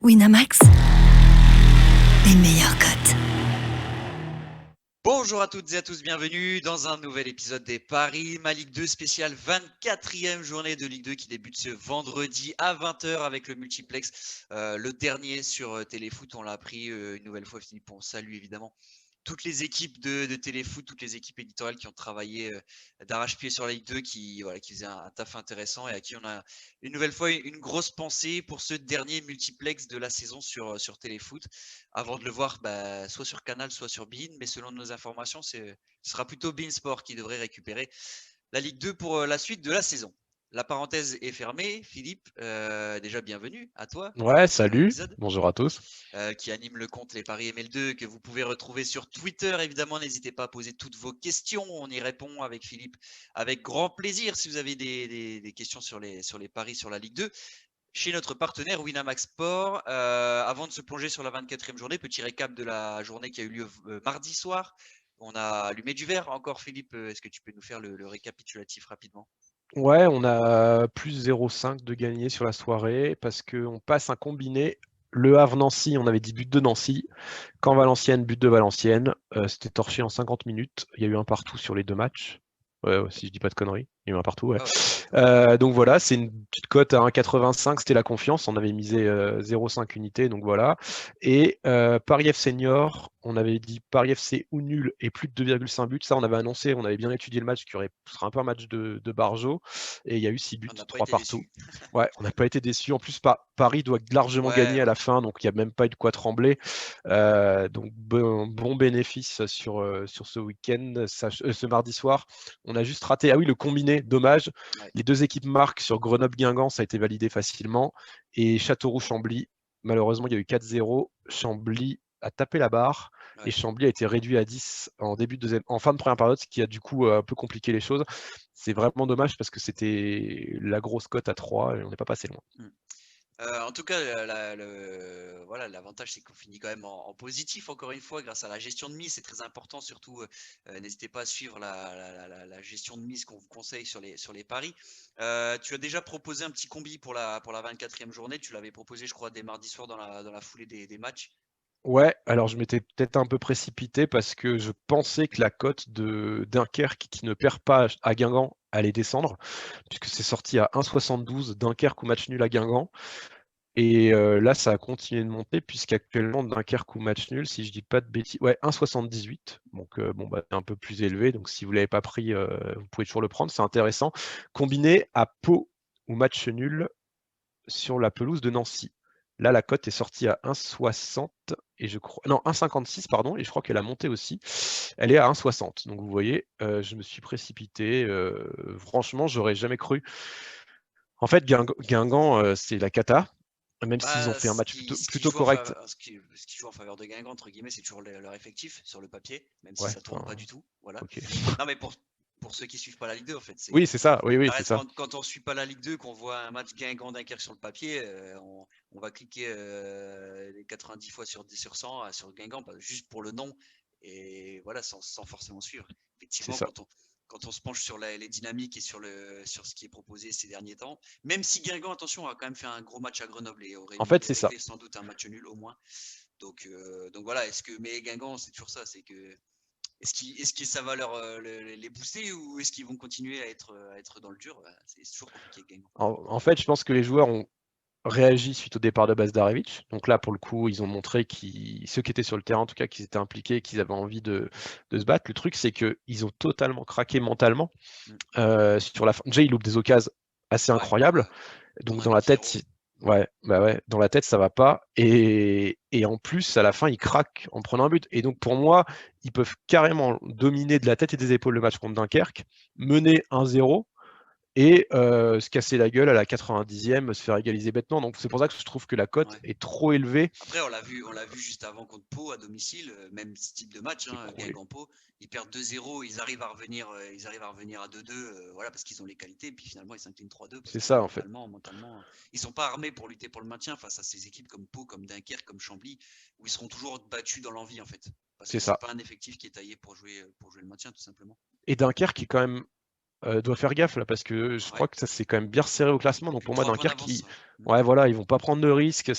Winamax, les meilleurs cotes. Bonjour à toutes et à tous, bienvenue dans un nouvel épisode des Paris, ma Ligue 2 spéciale 24e journée de Ligue 2 qui débute ce vendredi à 20h avec le multiplex. Le dernier sur Téléfoot, on l'a appris une nouvelle fois, Philippe, on salue évidemment toutes les équipes de Téléfoot, toutes les équipes éditoriales qui ont travaillé d'arrache-pied sur la Ligue 2, qui faisaient un taf intéressant et à qui on a une nouvelle fois une grosse pensée pour ce dernier multiplex de la saison sur Téléfoot. Avant de le voir soit sur Canal, soit sur beIN, mais selon nos informations, ce sera plutôt beIN Sport qui devrait récupérer la Ligue 2 pour la suite de la saison. La parenthèse est fermée. Philippe, déjà bienvenue à toi Ouais, dans ce nouvel salut, épisode bonjour à tous. qui anime le compte Les Paris ML2 que vous pouvez retrouver sur Twitter. Évidemment, n'hésitez pas à poser toutes vos questions. On y répond avec Philippe avec grand plaisir si vous avez des questions sur les paris sur la Ligue 2 chez notre partenaire Winamax Sport. Avant de se plonger sur la 24e journée, petit récap de la journée qui a eu lieu mardi soir. On a allumé du verre encore, Philippe. Est-ce que tu peux nous faire le récapitulatif rapidement? Ouais, on a plus 0,5 de gagné sur la soirée parce qu'on passe un combiné. Le Havre-Nancy, on avait 10 buts de Nancy. Caen Valenciennes, but de Valenciennes. C'était torché en 50 minutes. Il y a eu un partout sur les deux matchs. Ouais, si je dis pas de conneries. Il y a eu un partout, ouais. Ah ouais. Donc voilà, c'est une petite cote à 1,85. C'était la confiance. On avait misé 0,5 unités, donc voilà. Et Paris F Senior, on avait dit Paris FC ou nul et plus de 2,5 buts. Ça, on avait annoncé, on avait bien étudié le match qui sera un peu un match de Barjo. Et il y a eu 6 buts, On n'a pas 3 été partout. déçus. Ouais, on n'a pas été déçus. En plus, Paris doit largement Ouais, gagner à ouais. la fin, donc il n'y a même pas eu de quoi trembler. Donc bon bénéfice sur ce week-end, ce mardi soir. On a juste raté. Ah oui, le combiné, dommage. Ouais. Les deux équipes marquent sur Grenoble-Guingamp, ça a été validé facilement. Et Châteauroux-Chambly, malheureusement, il y a eu 4-0. Chambly a tapé la barre et Ouais. Chambly a été réduit à 10 en fin de première période, ce qui a du coup un peu compliqué les choses. C'est vraiment dommage parce que c'était la grosse cote à 3 et on n'est pas passé loin. Hmm. En tout cas, voilà, l'avantage, c'est qu'on finit quand même en positif, encore une fois, grâce à la gestion de mise. C'est très important, surtout, n'hésitez pas à suivre la gestion de mise qu'on vous conseille sur les paris. Tu as déjà proposé un petit combi pour la 24e journée. Tu l'avais proposé, je crois, dès mardi soir dans la foulée des matchs. Ouais, alors je m'étais peut-être un peu précipité parce que je pensais que la cote de Dunkerque qui ne perd pas à Guingamp allait descendre, puisque c'est sorti à 1,72 Dunkerque ou match nul à Guingamp. Et là, ça a continué de monter, puisqu'actuellement, Dunkerque ou match nul, si je dis pas de bêtises, ouais, 1,78. Donc, bon, bah, c'est un peu plus élevé. Donc, si vous ne l'avez pas pris, vous pouvez toujours le prendre. C'est intéressant. Combiné à Pau ou match nul sur la pelouse de Nancy. Là, la cote est sortie à 1,60 et je crois, non, 1,56, pardon, et je crois qu'elle a monté aussi. Elle est à 1,60. Donc, vous voyez, je me suis précipité. Franchement, j'aurais jamais cru. En fait, Guingamp, c'est la cata. Même s'ils ont Bah, fait un ce match qui, ce qui plutôt joue en correct. faveur, ce qui joue en faveur de Guingamp, entre guillemets, c'est toujours leur effectif sur le papier, même si Ouais, ça tourne pas enfin, du tout. Voilà. ok. Non, mais pour ceux qui suivent pas la Ligue 2, en fait, Oui, c'est ça. Oui, oui, ça c'est reste ça. quand on suit pas la Ligue 2, qu'on voit un match Guingamp-Dunkerque sur le papier, on va cliquer les 90 fois sur 100 sur Guingamp, juste pour le nom, et voilà, sans forcément suivre. C'est Effectivement, ça. quand on se penche sur les dynamiques et sur ce qui est proposé ces derniers temps, même si Guingamp, attention, a quand même fait un gros match à Grenoble et aurait En fait, c'est ça. mérité sans doute un match nul au moins. Donc voilà, mais Guingamp, c'est toujours ça, c'est que est-ce que ça va les booster ou est-ce qu'ils vont continuer à être dans le dur? C'est toujours compliqué, Guingamp. En fait, je pense que les joueurs ont réagi suite au départ de Bazdarevic. Donc là, pour le coup, ils ont montré ceux qui étaient sur le terrain, en tout cas, qu'ils étaient impliqués, qu'ils avaient envie de se battre. Le truc, c'est qu'ils ont totalement craqué mentalement Mm. sur la fin. Déjà, ils loupent des occasions assez Ouais, incroyables. dont Donc un dans la but tête, Hiro. ouais, bah ouais, dans la tête, ça va pas. Et en plus, à la fin, ils craquent en prenant un but. Et donc pour moi, ils peuvent carrément dominer de la tête et des épaules le match contre Dunkerque, mener 1-0 et se casser la gueule à la 90e, se faire égaliser bêtement. Donc c'est pour ça que je trouve que la cote Ouais. est trop élevée. Après, on l'a vu juste avant contre Pau à domicile, même ce type de match, hein, Écroulé. Guingamp-Pau, ils perdent 2-0, ils arrivent à revenir à 2-2, voilà, parce qu'ils ont les qualités, et puis finalement ils s'inclinent 3-2 parce C'est que ça en fait. mentalement, ils sont pas armés pour lutter pour le maintien face à ces équipes comme Pau, comme Dunkerque, comme Chambly, où ils seront toujours battus dans l'envie en fait, parce C'est que c'est ça. pas un effectif qui est taillé pour jouer le maintien tout simplement. Et Dunkerque qui est quand même doit faire gaffe là parce que je Ouais. crois que ça c'est quand même bien resserré au classement. Donc Plus pour de moi, 3 points Dunkerque, d'avance. ouais, voilà, ils vont pas prendre de risques.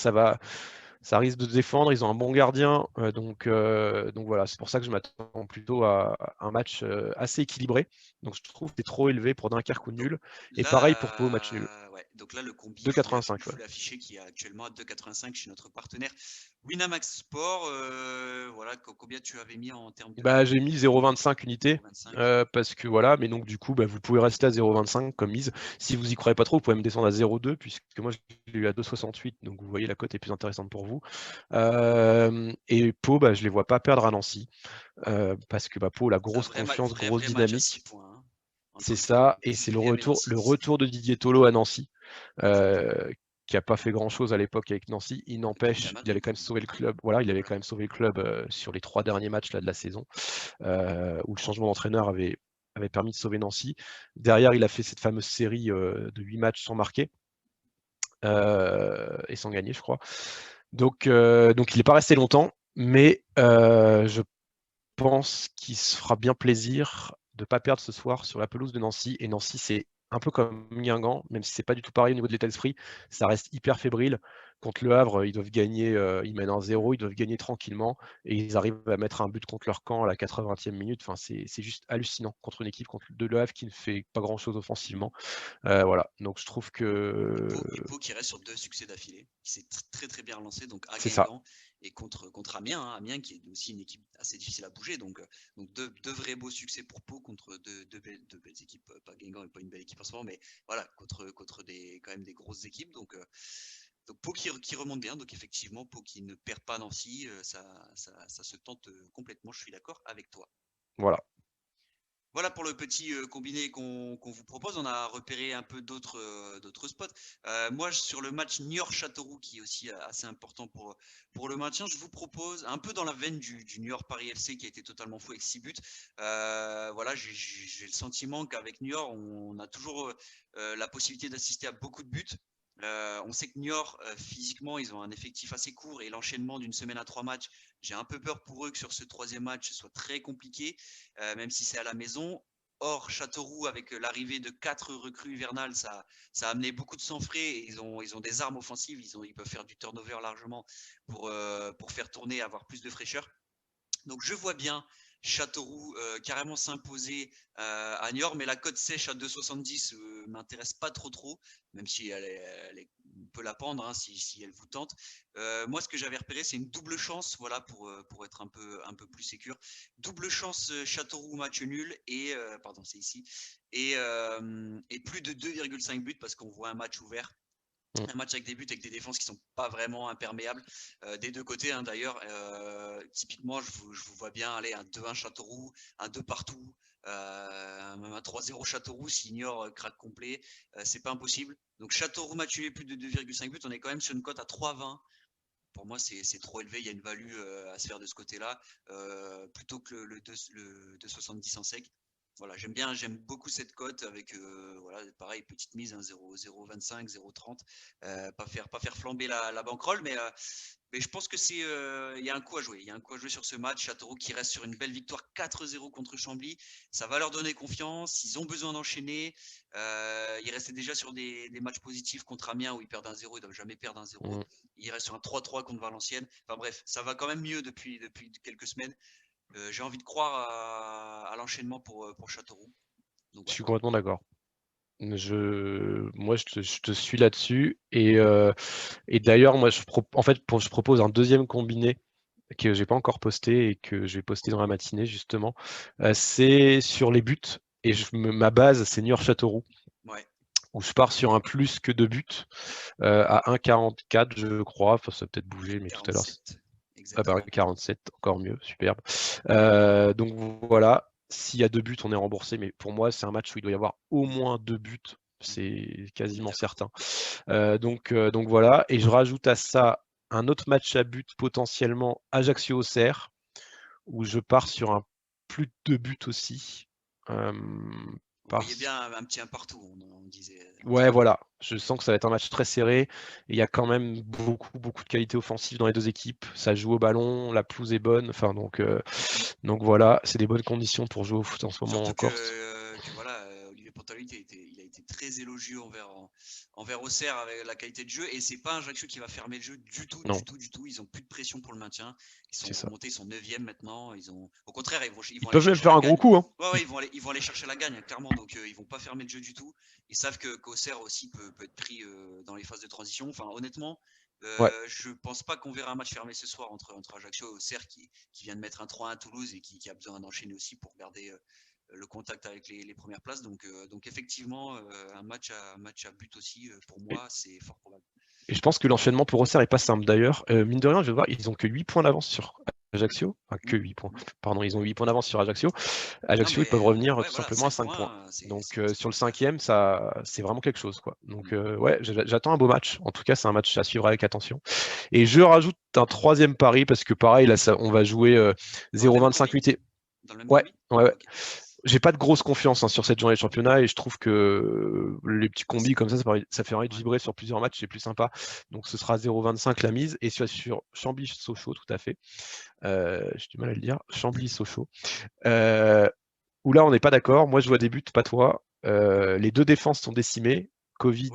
Ça risque de se défendre. Ils ont un bon gardien. Donc voilà, c'est pour ça que je m'attends plutôt à un match assez équilibré. Donc je trouve que c'est trop élevé pour Dunkerque ou Donc nul. Et pareil pour Pau, match nul. ouais. Donc là, le combi, il 2,85, faut ouais. l'afficher qui est actuellement à 2,85 chez notre partenaire Winamax Sport. Voilà, combien tu avais mis en termes de Bah, j'ai mis 0,25 unités 0,25. parce que voilà, mais donc du coup, bah, vous pouvez rester à 0,25 comme mise. Si vous y croyez pas trop, vous pouvez me descendre à 0,2 puisque moi je l'ai eu à 2,68, donc vous voyez la cote est plus intéressante pour vous. Et Pau, bah, je les vois pas perdre à Nancy parce que bah, Pau, la C'est un grosse vrai, confiance, grosse vrai match à 6 dynamique, points, hein, c'est entre ça, et c'est le 19e et retour, Nancy. le retour de Didier Tolo à Nancy. Exactement. Qui n'a pas fait grand-chose à l'époque avec Nancy. Il n'empêche, Captain il avait Haddock, quand même hein. sauvé le club. Voilà, il avait Voilà. quand même sauvé le club sur les 3 derniers matchs là, de la saison, où le changement d'entraîneur avait permis de sauver Nancy. Derrière, il a fait cette fameuse série de 8 matchs sans marquer et sans gagner, je crois. Donc il n'est pas resté longtemps, mais je pense qu'il se fera bien plaisir de ne pas perdre ce soir sur la pelouse de Nancy. Et Nancy, c'est un peu comme Guingamp, même si c'est pas du tout pareil au niveau de l'état d'esprit, ça reste hyper fébrile. Contre le Havre, ils doivent gagner, ils mènent 1-0, ils doivent gagner tranquillement, et ils arrivent à mettre un but contre leur camp à la 80e minute. Enfin, c'est juste hallucinant contre une équipe contre de le Havre qui ne fait pas grand-chose offensivement. Voilà, donc je trouve que Et Pau qui reste sur 2 succès d'affilée, qui s'est très très bien relancé, donc à c'est ça. Guingamp et contre Amiens, hein, Amiens qui est aussi une équipe assez difficile à bouger, donc deux vrais beaux succès pour Pau contre deux belles équipes, pas Guingamp et pas une belle équipe en ce moment, mais voilà, contre quand même des grosses équipes, donc Pau qui remonte bien, donc effectivement Pau qui ne perd pas Nancy, ça se tente complètement, je suis d'accord avec toi. Voilà. Voilà pour le petit combiné qu'on vous propose. On a repéré un peu d'autres spots. Moi, sur le match Niort-Châteauroux, qui est aussi assez important pour le maintien, je vous propose, un peu dans la veine du Niort-Paris FC qui a été totalement fou avec 6 buts. Voilà, j'ai le sentiment qu'avec Niort, on a toujours la possibilité d'assister à beaucoup de buts. On sait que Niort, physiquement, ils ont un effectif assez court et l'enchaînement d'une semaine à 3 matchs, j'ai un peu peur pour eux que sur ce 3e match, ce soit très compliqué, même si c'est à la maison. Or, Châteauroux, avec l'arrivée de 4 recrues hivernales, ça a amené beaucoup de sang frais. Et ils ont des armes offensives, ils peuvent faire du turnover largement pour faire tourner, avoir plus de fraîcheur. Donc je vois bien Châteauroux carrément s'imposer à Niort, mais la cote sèche à 2,70 m'intéresse pas trop, même si on peut la prendre hein, si elle vous tente. Moi, ce que j'avais repéré, c'est une double chance, voilà, pour être un peu plus sécure. Double chance Châteauroux match nul et pardon, c'est ici et plus de 2,5 buts parce qu'on voit un match ouvert. Un match avec des buts, avec des défenses qui sont pas vraiment imperméables des deux côtés hein, d'ailleurs. Typiquement, je vous vois bien aller un 2-1 Châteauroux, un 2 partout, même un 3-0 Châteauroux si Niort craque complet. C'est pas impossible. Donc Châteauroux match nul plus de 2,5 buts, on est quand même sur une cote à 3,20. Pour moi, c'est trop élevé. Il y a une value à se faire de ce côté-là, plutôt que le 2,70 en sec. Voilà, j'aime beaucoup cette cote avec voilà, pareil, petite mise, hein, 0,25, 0,30. Pas faire flamber la bankroll, mais je pense que il y a un coup à jouer. Il y a un coup à jouer sur ce match. Châteauroux qui reste sur une belle victoire 4-0 contre Chambly. Ça va leur donner confiance. Ils ont besoin d'enchaîner. Ils restaient déjà sur des matchs positifs contre Amiens où ils perdent 1-0. Ils ne doivent jamais perdre 1-0. Ils restent sur un 3-3 contre Valenciennes. Enfin bref, ça va quand même mieux depuis quelques semaines. J'ai envie de croire à l'enchaînement pour Châteauroux. Donc, Je voilà. suis complètement d'accord. Moi, je te suis là-dessus. Et d'ailleurs, moi, je propose un deuxième combiné que j'ai pas encore posté et que je vais poster dans la matinée, justement. C'est sur les buts. Et ma base, c'est Niort-Châteauroux, Ouais. où je pars sur un plus que 2 buts à 1,44, je crois. Enfin, ça va peut-être bouger, mais tout à l'heure. 47. Ah bah, Exactement. 47, encore mieux, superbe. Donc voilà, s'il y a 2 buts, on est remboursé, mais pour moi, c'est un match où il doit y avoir au moins 2 buts, c'est quasiment certain. Donc voilà, et je rajoute à ça un autre match à but potentiellement Ajaccio-Auxerre, où je pars sur un plus de 2 buts aussi. Vous voyez bien un petit un partout, on disait. Ouais, voilà. Je sens que ça va être un match très serré. Il y a quand même beaucoup de qualité offensive dans les deux équipes. Ça joue au ballon, la pelouse est bonne. Enfin, donc voilà, c'est des bonnes conditions pour jouer au foot en ce moment Surtout en Corse. que voilà, Olivier à lui, il a été très élogieux envers Auxerre avec la qualité de jeu. Et c'est pas un Ajaccio qui va fermer le jeu du tout. Ils ont plus de pression pour le maintien. Ils sont remontés, ils sont 9e maintenant. Au contraire, ils vont peuvent même faire un gros coup. Hein. Ouais, ils vont aller chercher la gagne, clairement. Donc, ils vont pas fermer le jeu du tout. Ils savent qu'Auxerre aussi peut être pris dans les phases de transition. Enfin, honnêtement, je pense pas qu'on verra un match fermé ce soir entre Ajaccio et Auxerre qui vient de mettre un 3-1 à Toulouse et qui a besoin d'enchaîner aussi pour garder le contact avec les premières places. Donc effectivement, un match à but aussi, pour moi, c'est fort probable. Et je pense que l'enchaînement pour Auxerre est pas simple d'ailleurs. Mine de rien, je vais voir, ils ont que 8 points d'avance sur Ajaccio. Enfin, que 8 points. Pardon, ils ont 8 points d'avance sur Ajaccio. Ajaccio, ils peuvent revenir tout simplement à 5 points. Donc sur le 5e, c'est vraiment quelque chose, quoi. Donc ouais, j'attends un beau match. En tout cas, c'est un match à suivre avec attention. Et je rajoute un 3e pari parce que pareil, là, on va jouer 0,25 UT. Ouais. Okay. J'ai pas de grosse confiance sur cette journée de championnat et je trouve que les petits combis comme ça fait envie de vibrer sur plusieurs matchs, c'est plus sympa. Donc ce sera 0,25 la mise et sur Chambly-Sochaux, tout à fait. J'ai du mal à le dire, Chambly-Sochaux. Où là on n'est pas d'accord. Moi je vois des buts, pas toi. Les deux défenses sont décimées. Covid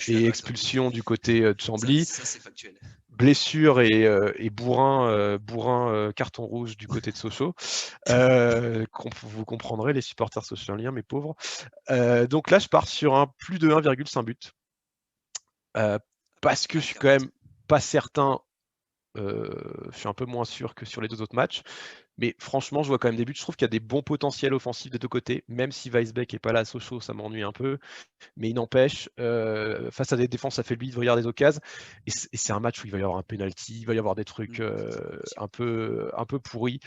et expulsion du côté de Chambly. Ça c'est factuel. Blessure et bourrin carton rouge du côté de Sochaux. Vous comprendrez, les supporters socialiens, mes pauvres. Donc là, je pars sur un plus de 1,5 but. Parce que je suis quand même pas certain. Je suis un peu moins sûr que sur les deux autres matchs. Mais franchement, je vois quand même des buts. Je trouve qu'il y a des bons potentiels offensifs des deux côtés. Même si Weisbeck n'est pas là à Sochaux, ça m'ennuie un peu. Mais il n'empêche, face à des défenses affaiblies, il va y avoir des occasions. Et c'est un match où il va y avoir un penalty, il va y avoir des trucs un peu pourris.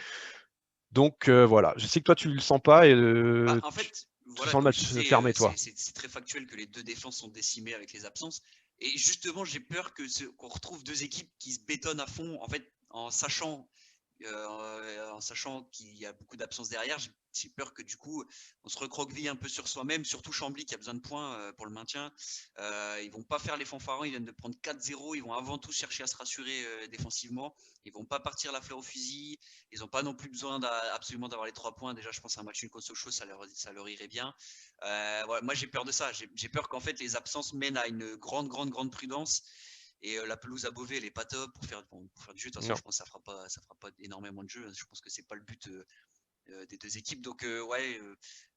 Donc voilà, je sais que toi tu le sens pas et en fait, tu sens le match fermé, toi. C'est très factuel que les deux défenses sont décimées avec les absences. Et justement, j'ai peur qu'on retrouve deux équipes qui se bétonnent à fond, en fait, en sachant qu'il y a beaucoup d'absences derrière. J'ai peur que du coup, on se recroqueville un peu sur soi-même, surtout Chambly qui a besoin de points pour le maintien. Ils vont pas faire les fanfarons, ils viennent de prendre 4-0, ils vont avant tout chercher à se rassurer défensivement. Ils vont pas partir la fleur au fusil. Ils n'ont pas non plus besoin absolument d'avoir les 3 points. Déjà, je pense à un match nul contre Sochaux, ça leur irait bien. Voilà, moi, j'ai peur de ça. J'ai peur qu'en fait, les absences mènent à une grande prudence. Et la pelouse à Beauvais, elle n'est pas top pour faire du jeu. De toute façon, je pense que ça fera pas énormément de jeu. Je pense que c'est pas le but des deux équipes. Donc,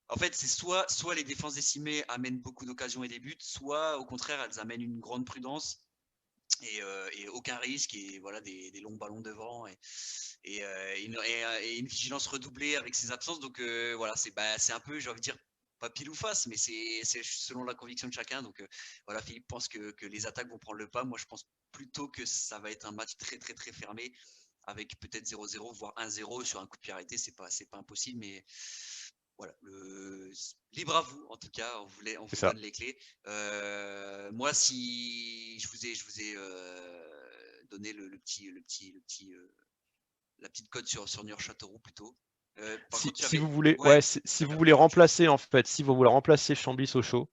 en fait, c'est soit les défenses décimées amènent beaucoup d'occasions et des buts, soit au contraire, elles amènent une grande prudence et aucun risque et voilà des longs ballons devant et une vigilance redoublée avec ces absences. Donc voilà, c'est un peu, j'ai envie de dire, pas pile ou face, mais c'est selon la conviction de chacun. Donc voilà, Philippe pense que les attaques vont prendre le pas. Moi, je pense plutôt que ça va être un match très fermé avec peut-être 0-0 voire 1-0 sur un coup de pied arrêté. C'est pas impossible, mais voilà, libre à vous en tout cas, on vous donne les clés. Moi, si je vous ai donné la petite cote sur Niort-Châteauroux plutôt. Si vous voulez remplacer en fait, si vous voulez remplacer Chambly-Sochaux,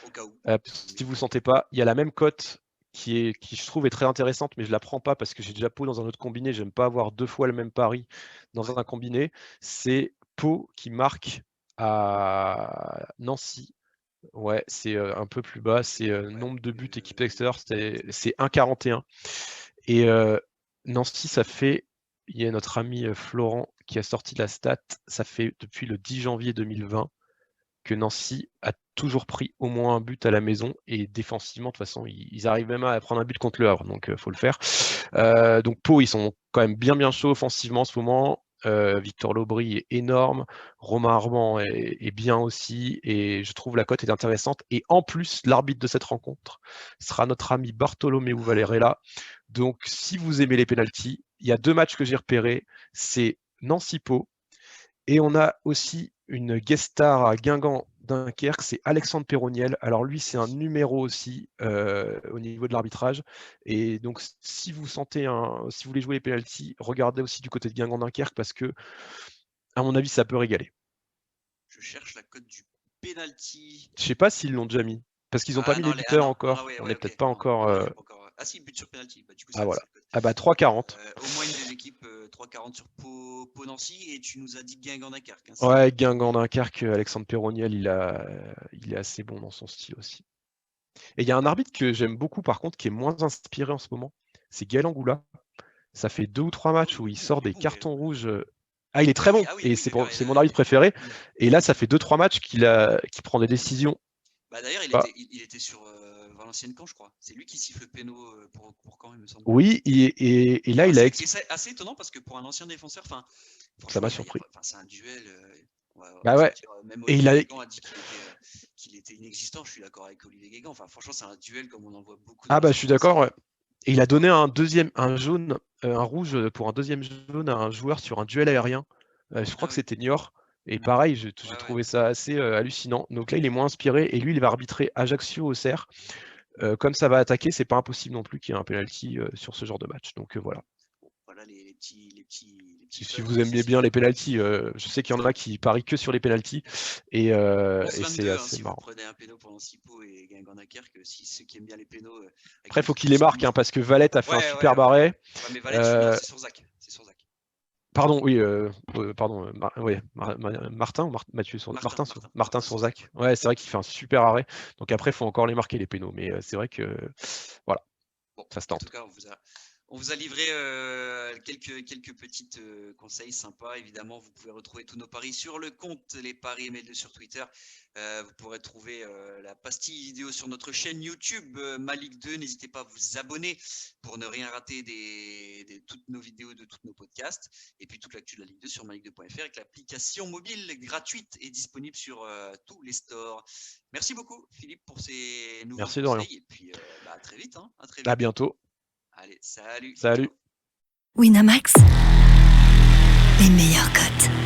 au cas où, si vous ne sentez pas, il y a la même cote qui je trouve est très intéressante, mais je la prends pas parce que j'ai déjà Pau dans un autre combiné. J'aime pas avoir 2 fois le même pari dans un combiné. C'est Pau qui marque à Nancy. Ouais, c'est un peu plus bas. C'est nombre de buts équipe extérieure, c'est 1,41. Et Nancy, ça fait. Il y a notre ami Florent qui a sorti la stat. Ça fait depuis le 10 janvier 2020 que Nancy a toujours pris au moins un but à la maison et défensivement, de toute façon, ils arrivent même à prendre un but contre le Havre, donc faut le faire. Donc Pau, ils sont quand même bien chauds offensivement en ce moment. Victor Lobry est énorme, Romain Armand est bien aussi, et je trouve la cote est intéressante. Et en plus, l'arbitre de cette rencontre sera notre ami Bartolomeu Valérella. Donc, si vous aimez les pénaltys, il y a 2 matchs que j'ai repérés, c'est Nancy-Pau, et on a aussi une guest star à Guingamp-Dunkerque, c'est Alexandre Perroniel. Alors lui, c'est un numéro aussi au niveau de l'arbitrage. Et donc, si vous voulez jouer les pénaltys, regardez aussi du côté de Guingamp-Dunkerque parce que, à mon avis, ça peut régaler. Je cherche la cote du penalty. Je sais pas s'ils l'ont déjà mis. Parce qu'ils n'ont pas mis les buteurs encore. On n'est peut-être pas encore. Ah si, but sur penalty. Voilà. 3,40. Au moins une des équipes. Philippe, 3,40 sur Pau-Nancy, et tu nous as dit Guingamp-Dunkerque. Ouais, Guingamp-Dunkerque, Alexandre Perroniel, il est assez bon dans son style aussi. Et il y a un arbitre que j'aime beaucoup, par contre, qui est moins inspiré en ce moment. C'est Gaël Angoula. Ça fait 2 ou 3 matchs où il sort des cartons rouges. Ah, il est très bon. Et c'est mon arbitre préféré. Et là, ça fait 2-3 matchs qu'il prend des décisions. D'ailleurs, il était sur Valenciennes-Camp, je crois. C'est lui qui siffle le péno pour Caen, il me semble. Oui, et là, il a c'est assez étonnant parce que pour un ancien défenseur, ça m'a surpris. C'est un duel. Ouais. Même et Olivier Guégan a dit qu'il était inexistant. Je suis d'accord avec Olivier Guégan. Franchement, c'est un duel comme on en voit beaucoup. Je suis d'accord. Ouais. Et il a donné un rouge pour un deuxième jaune à un joueur sur un duel aérien. Je crois que c'était Niort. Et pareil, j'ai trouvé ça assez hallucinant. Donc là, il est moins inspiré. Et lui, il va arbitrer Ajaccio-Auxerre. Comme ça va attaquer, c'est pas impossible non plus qu'il y ait un penalty sur ce genre de match. Donc voilà. Voilà les petits si vous aimez bien les pénaltys, je sais qu'il y en a qui parient que sur les pénaltys. Et c'est assez marrant. Vous prenez un péno pendant Cipo et Guingamp-Dunkerque, ceux qui aiment bien les pénaux. Après, il faut qu'il les marque, parce que Valette a fait un super arrêt. Ouais, mais Valette, c'est sur Zach. Pardon, oui, pardon, Martin sur Zach. Ouais, c'est vrai qu'il fait un super arrêt. Donc après, il faut encore les marquer, les pénaux. Mais c'est vrai que, voilà, ça se tente. En tout cas, on vous a livré quelques petits conseils sympas. Évidemment, vous pouvez retrouver tous nos paris sur le compte Les Paris ML2 sur Twitter. Vous pourrez trouver la pastille vidéo sur notre chaîne YouTube Malick 2. N'hésitez pas à vous abonner pour ne rien rater de toutes nos vidéos, de tous nos podcasts. Et puis toute l'actu de la Ligue 2 sur malick2.fr avec l'application mobile gratuite et disponible sur tous les stores. Merci beaucoup Philippe pour ces nouveaux conseils. Dorian. Et puis à très vite. À bientôt. Allez, salut. Salut. Winamax, les meilleurs cotes.